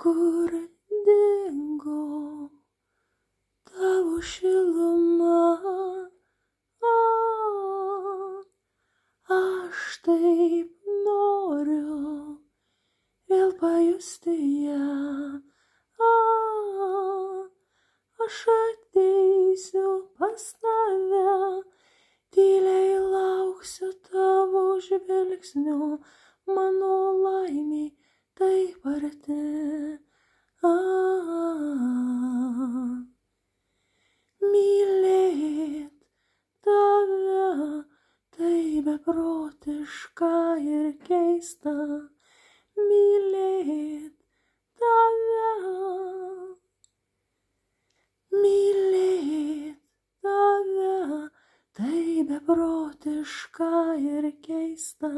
kur dingo tavo šiluma. Aš taip noriu vėl pajusti ją. Aš ateisiu pas tave, tyliai lauksiu tavo žvilgsnio, mano laimė taip arti. Mylėt tave tai beprotiška ir keista. Mylėt tave, mylėt tave tai beprotiška ir keista.